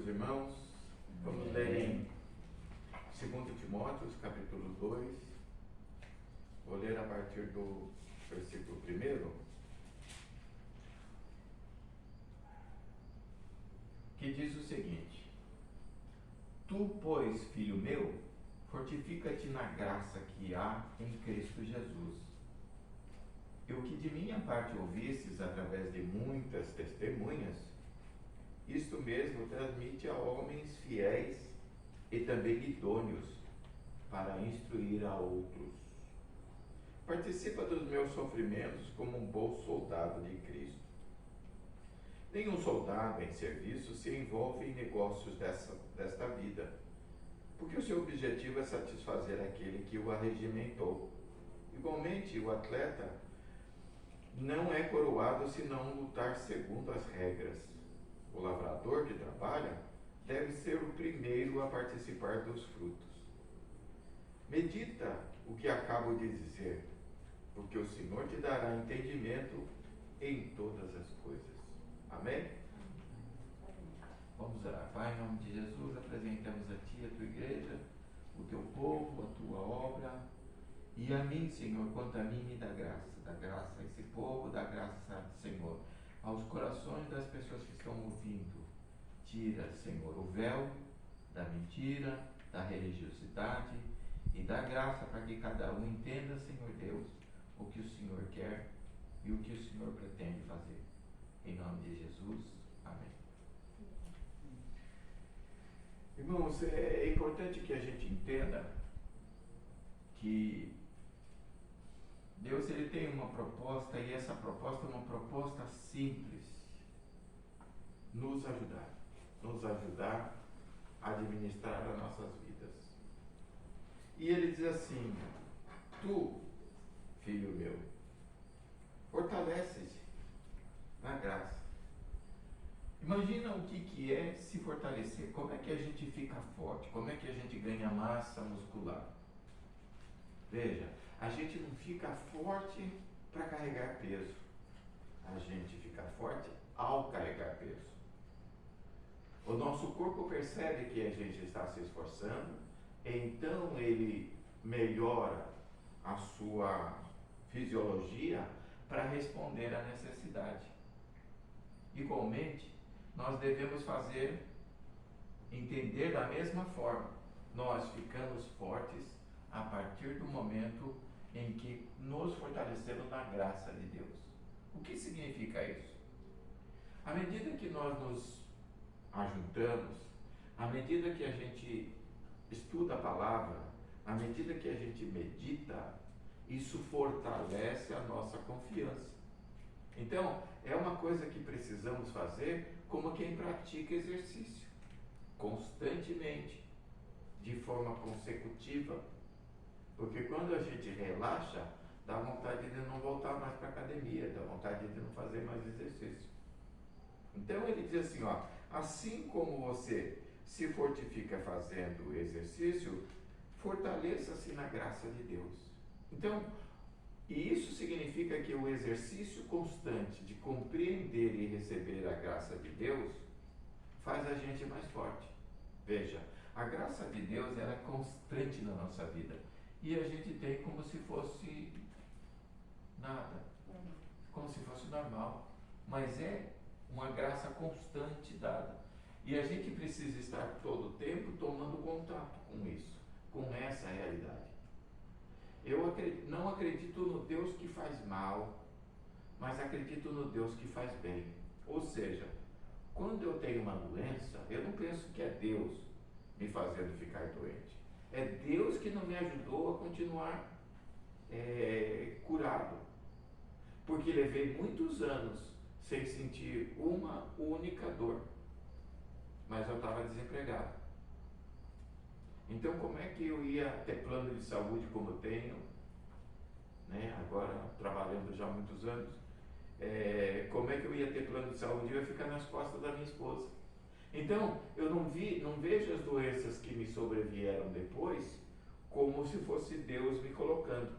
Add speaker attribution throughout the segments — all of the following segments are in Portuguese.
Speaker 1: meus irmãos, vamos ler em 2 Timóteo, capítulo 2, vou ler a partir do versículo 1, que diz o seguinte: Tu, pois, filho meu, fortifica-te na graça que há em Cristo Jesus. E o que de minha parte ouvistes através de muitas testemunhas, isto mesmo transmite a homens fiéis e também idôneos para instruir a outros. Participa dos meus sofrimentos como um bom soldado de Cristo. Nenhum soldado em serviço se envolve em negócios desta vida, porque o seu objetivo é satisfazer aquele que o arregimentou. Igualmente, o atleta não é coroado se não lutar segundo as regras. O lavrador que trabalha deve ser o primeiro a participar dos frutos. Medita o que acabo de dizer, porque o Senhor te dará entendimento em todas as coisas. Amém? Vamos orar. Pai, em nome de Jesus, apresentamos a Ti, a Tua igreja, o Teu povo, a Tua obra, e a mim, Senhor, quanto a mim, me dá graça a esse povo, dá graça, Senhor, aos corações das pessoas que estão ouvindo. Tira, Senhor, o véu da mentira, da religiosidade, e dá graça para que cada um entenda, Senhor Deus, o que o Senhor quer e o que o Senhor pretende fazer. Em nome de Jesus, amém. Irmãos, é importante que a gente entenda que Deus, ele tem uma proposta, e essa proposta é uma proposta simples: nos ajudar a administrar as nossas vidas. E ele diz assim: tu, filho meu, fortalece-te na graça. Imagina o que é se fortalecer. Como é que a gente fica forte? Como é que a gente ganha massa muscular? Veja, a gente não fica forte para carregar peso. A gente fica forte ao carregar peso. O nosso corpo percebe que a gente está se esforçando, então ele melhora a sua fisiologia para responder à necessidade. Igualmente, nós devemos entender da mesma forma. Nós ficamos fortes a partir do momento em que nos fortalecemos na graça de Deus. O que significa isso? À medida que nós nos ajuntamos, à medida que a gente estuda a palavra, à medida que a gente medita, isso fortalece a nossa confiança. Então, é uma coisa que precisamos fazer como quem pratica exercício, constantemente, de forma consecutiva, porque quando a gente relaxa, dá vontade de não voltar mais para a academia, dá vontade de não fazer mais exercício. Então ele diz assim, assim como você se fortifica fazendo exercício, fortaleça-se na graça de Deus. Então, e isso significa que o exercício constante de compreender e receber a graça de Deus faz a gente mais forte. Veja, a graça de Deus, ela é constante na nossa vida, e a gente tem como se fosse nada, como se fosse normal, mas é uma graça constante dada, e a gente precisa estar todo o tempo tomando contato com isso, com essa realidade. Eu não acredito no Deus que faz mal, mas acredito no Deus que faz bem. Ou seja, quando eu tenho uma doença, eu não penso que é Deus me fazendo ficar doente. É Deus que não me ajudou a continuar curado. Porque levei muitos anos sem sentir uma única dor. Mas eu estava desempregado. Então, como é que eu ia ter plano de saúde como eu tenho, né? Agora trabalhando já há muitos anos, como é que eu ia ter plano de saúde? Eu ia ficar nas costas da minha esposa. Então, eu não vejo as doenças que me sobrevieram depois como se fosse Deus me colocando,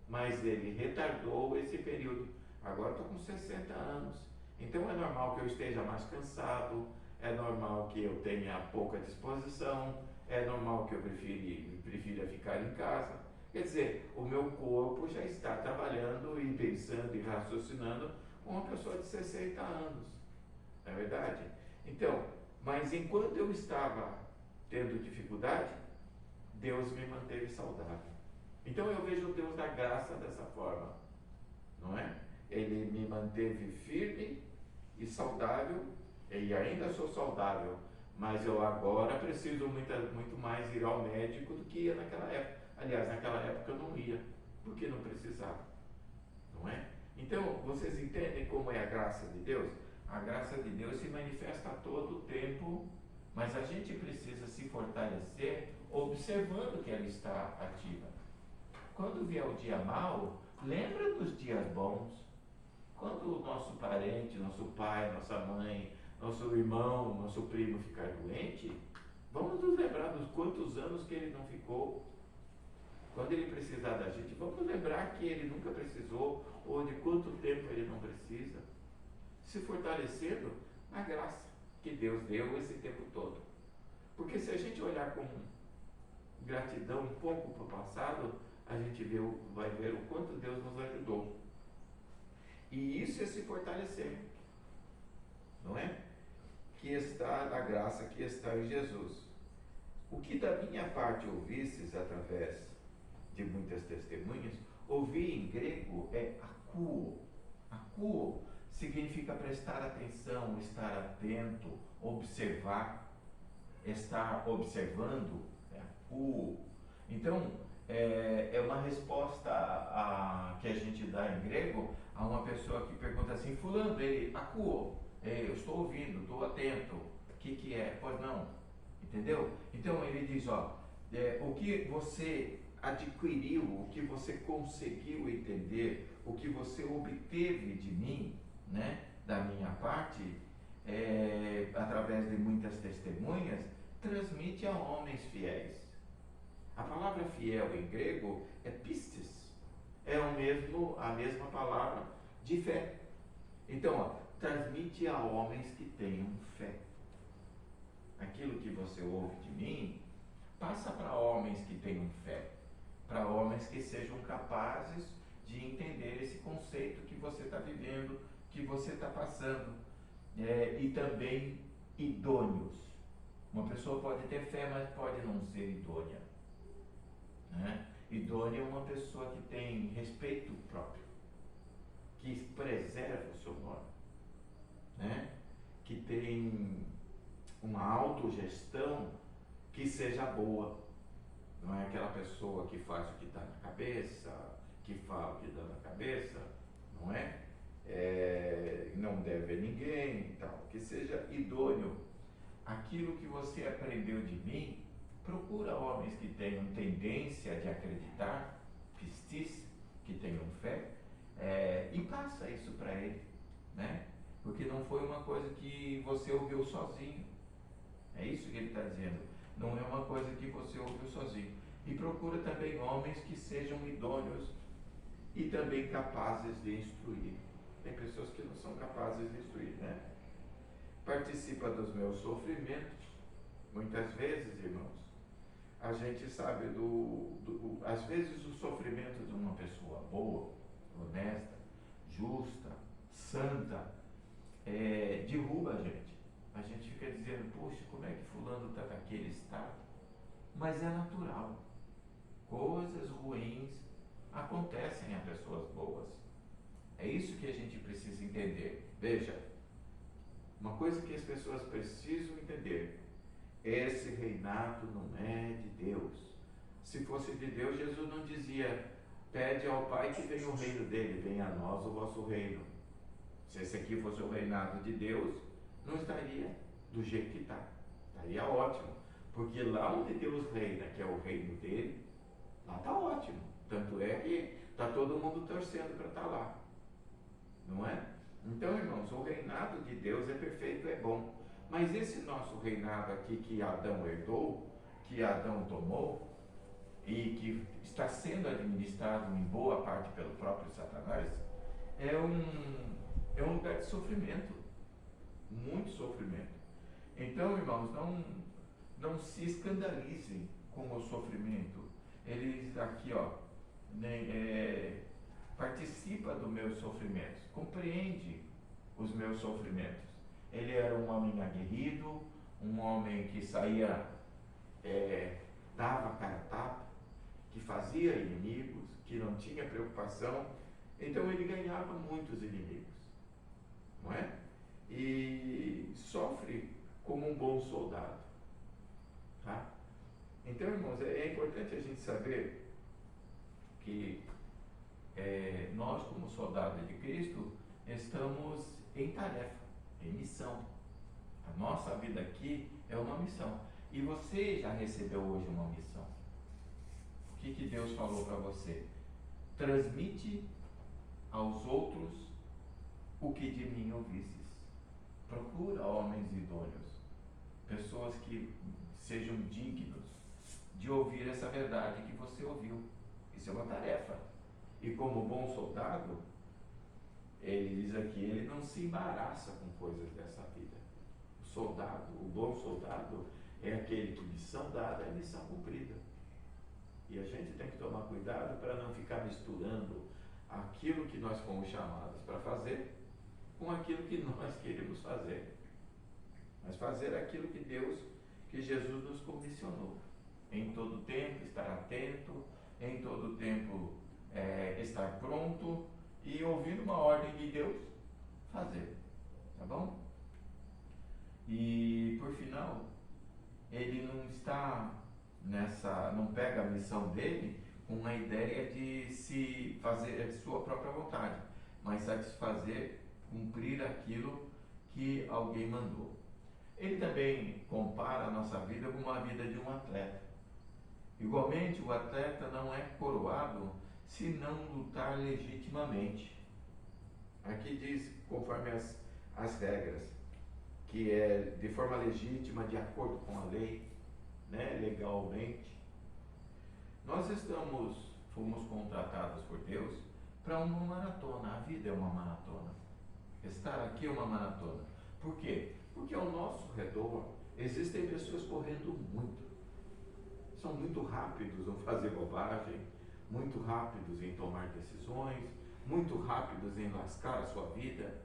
Speaker 1: mas Ele retardou esse período. Agora estou com 60 anos, então é normal que eu esteja mais cansado, é normal que eu tenha pouca disposição, é normal que eu prefira ficar em casa. Quer dizer, o meu corpo já está trabalhando e pensando e raciocinando com uma pessoa de 60 anos, não é verdade? Então, mas enquanto eu estava tendo dificuldade, Deus me manteve saudável. Então eu vejo o Deus da graça dessa forma, não é? Ele me manteve firme e saudável, e ainda sou saudável, mas eu agora preciso muito mais ir ao médico do que ia naquela época. Aliás, naquela época eu não ia, porque não precisava, não é? Então, vocês entendem como é a graça de Deus? A graça de Deus se manifesta a todo tempo, mas a gente precisa se fortalecer observando que ela está ativa. Quando vier o dia mau, lembra dos dias bons. Quando o nosso parente, nosso pai, nossa mãe, nosso irmão, nosso primo ficar doente, vamos nos lembrar dos quantos anos que ele não ficou. Quando ele precisar da gente, vamos lembrar que ele nunca precisou, ou de quanto tempo ele não precisa. Se fortalecendo na graça que Deus deu esse tempo todo. Porque se a gente olhar com gratidão um pouco para o passado, a gente vai ver o quanto Deus nos ajudou. E isso é se fortalecer, não é? Que está na graça que está em Jesus. O que da minha parte ouvistes através de muitas testemunhas, ouvir em grego é akouo. Akouo significa prestar atenção, estar atento, observar, estar observando, é akouo. Então, é uma resposta que a gente dá em grego a uma pessoa que pergunta assim, fulano, ele, akouo, eu estou ouvindo, estou atento, o que é? Pois não, entendeu? Então ele diz, o que você adquiriu, o que você conseguiu entender, o que você obteve de mim, né, da minha parte, através de muitas testemunhas, transmite a homens fiéis. A palavra fiel em grego é pistis, é a mesma palavra de fé. Então, transmite a homens que tenham fé. Aquilo que você ouve de mim, passa para homens que tenham fé, para homens que sejam capazes de entender esse conceito que você está vivendo, que você está passando, e também idôneos. Uma pessoa pode ter fé, mas pode não ser idônea, né? Idônea é uma pessoa que tem respeito próprio, que preserva o seu nome, né? Que tem uma autogestão que seja boa. Não é aquela pessoa que faz o que está na cabeça, que fala o que dá na cabeça, não é? Não deve a ninguém e tal. Que seja idôneo. Aquilo que você aprendeu de mim, procura homens que tenham tendência de acreditar, pistis, que tenham fé, e passa isso para ele, né? Porque não foi uma coisa que você ouviu sozinho. É isso que ele está dizendo. Não é uma coisa que você ouviu sozinho. E procura também homens que sejam idôneos e também capazes de instruir. Tem pessoas que não são capazes de instruir, né? Participa dos meus sofrimentos. Muitas vezes, irmãos, a gente sabe às vezes o sofrimento de uma pessoa boa, honesta, justa, santa, derruba a gente. A gente fica dizendo, poxa, como é que fulano está naquele estado? Mas é natural. Coisas ruins acontecem a pessoas boas. É isso que a gente precisa entender. Veja, uma coisa que as pessoas precisam entender, esse reinado não é de Deus. Se fosse de Deus, Jesus não dizia, pede ao Pai que venha o reino dele, venha a nós o vosso reino. Se esse aqui fosse o reinado de Deus, não estaria do jeito que está. Estaria ótimo. Porque lá onde Deus reina, que é o reino dele, lá está ótimo. Tanto é que está todo mundo torcendo para estar lá. Não é? Então, irmãos, o reinado de Deus é perfeito, é bom. Mas esse nosso reinado aqui que Adão herdou, que Adão tomou, e que está sendo administrado em boa parte pelo próprio Satanás, é um lugar de sofrimento. Muito sofrimento. Então, irmãos, não se escandalizem com o sofrimento. Eles aqui, ó, participa dos meus sofrimentos, compreende os meus sofrimentos. Ele era um homem aguerrido, um homem que saía, dava cara a tapa, que fazia inimigos, que não tinha preocupação. Então ele ganhava muitos inimigos, não é? E sofre como um bom soldado, tá? Então, irmãos, é importante a gente saber que nós, como soldados de Cristo, estamos em tarefa, em missão. A nossa vida aqui é uma missão. E você já recebeu hoje uma missão. O que Deus falou para você? Transmite aos outros o que de mim ouvistes. Procura homens idôneos, pessoas que sejam dignos de ouvir essa verdade que você ouviu. Isso é uma tarefa. E como bom soldado, ele diz aqui, ele não se embaraça com coisas dessa vida. O soldado, o bom soldado, é aquele que missão dada é missão cumprida. E a gente tem que tomar cuidado para não ficar misturando aquilo que nós fomos chamados para fazer com aquilo que nós queremos fazer. Mas fazer aquilo que Deus, que Jesus nos comissionou. Em todo tempo estar atento, em todo tempo estar pronto e ouvindo uma ordem de Deus, fazer. Tá bom? E por final, ele não está não pega a missão dele com a ideia de se fazer a sua própria vontade, mas satisfazer, cumprir aquilo que alguém mandou. Ele também compara a nossa vida com a vida de um atleta. Igualmente, o atleta não é coroado se não lutar legitimamente. Aqui diz, conforme as regras, que é de forma legítima, de acordo com a lei, né, legalmente. Nós fomos contratados por Deus para uma maratona. A vida é uma maratona. Estar aqui é uma maratona. Por quê? Porque ao nosso redor existem pessoas correndo muito. São muito rápidos em fazer bobagem, muito rápidos em tomar decisões, muito rápidos em lascar a sua vida,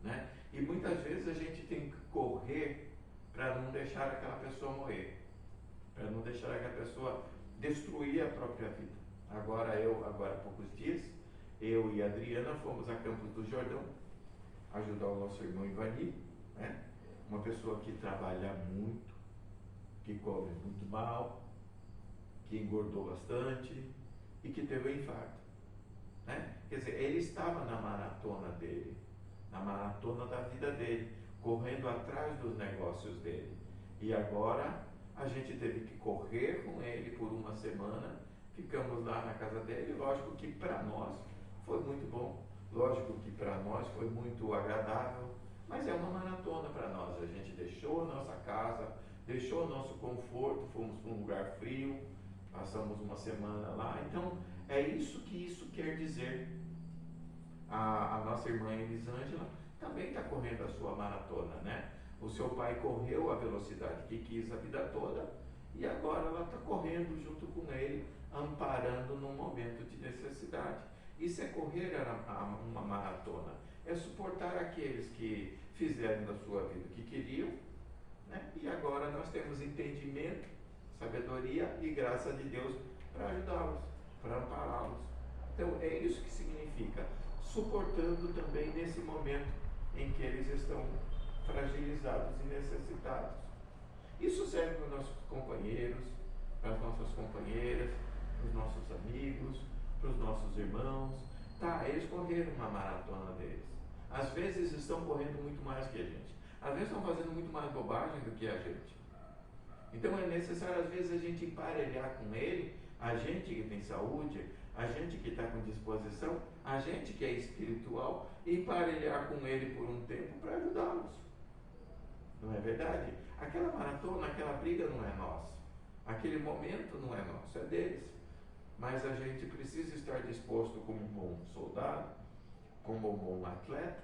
Speaker 1: né? E muitas vezes a gente tem que correr para não deixar aquela pessoa morrer, para não deixar aquela pessoa destruir a própria vida. Agora há poucos dias, eu e a Adriana fomos a Campos do Jordão ajudar o nosso irmão Ivani, né? Uma pessoa que trabalha muito, que come muito mal, que engordou bastante e que teve um infarto, né? Quer dizer, ele estava na maratona dele, na maratona da vida dele, correndo atrás dos negócios dele. E agora a gente teve que correr com ele por uma semana, ficamos lá na casa dele. Lógico que para nós foi muito bom, lógico que para nós foi muito agradável, mas é uma maratona para nós. A gente deixou a nossa casa, deixou o nosso conforto, fomos para um lugar frio, passamos uma semana lá. Então é isso que isso quer dizer. A nossa irmã Elisângela também está correndo a sua maratona, né? O seu pai correu a velocidade que quis a vida toda e agora ela está correndo junto com ele, amparando num momento de necessidade. Isso é correr uma maratona, é suportar aqueles que fizeram da sua vida o que queriam, né? E agora nós temos entendimento, sabedoria e graça de Deus para ajudá-los, para ampará-los. Então é isso que significa, suportando também nesse momento em que eles estão fragilizados e necessitados. Isso serve para os nossos companheiros, para as nossas companheiras, para os nossos amigos, para os nossos irmãos. Tá, eles correram uma maratona deles. Às vezes estão correndo muito mais que a gente. Às vezes estão fazendo muito mais bobagem do que a gente. Então é necessário às vezes a gente emparelhar com ele, a gente que tem saúde, a gente que está com disposição, a gente que é espiritual, emparelhar com ele por um tempo para ajudá-los. Não é verdade? Aquela maratona, aquela briga não é nossa. Aquele momento não é nosso, é deles. Mas a gente precisa estar disposto como um bom soldado, como um bom atleta,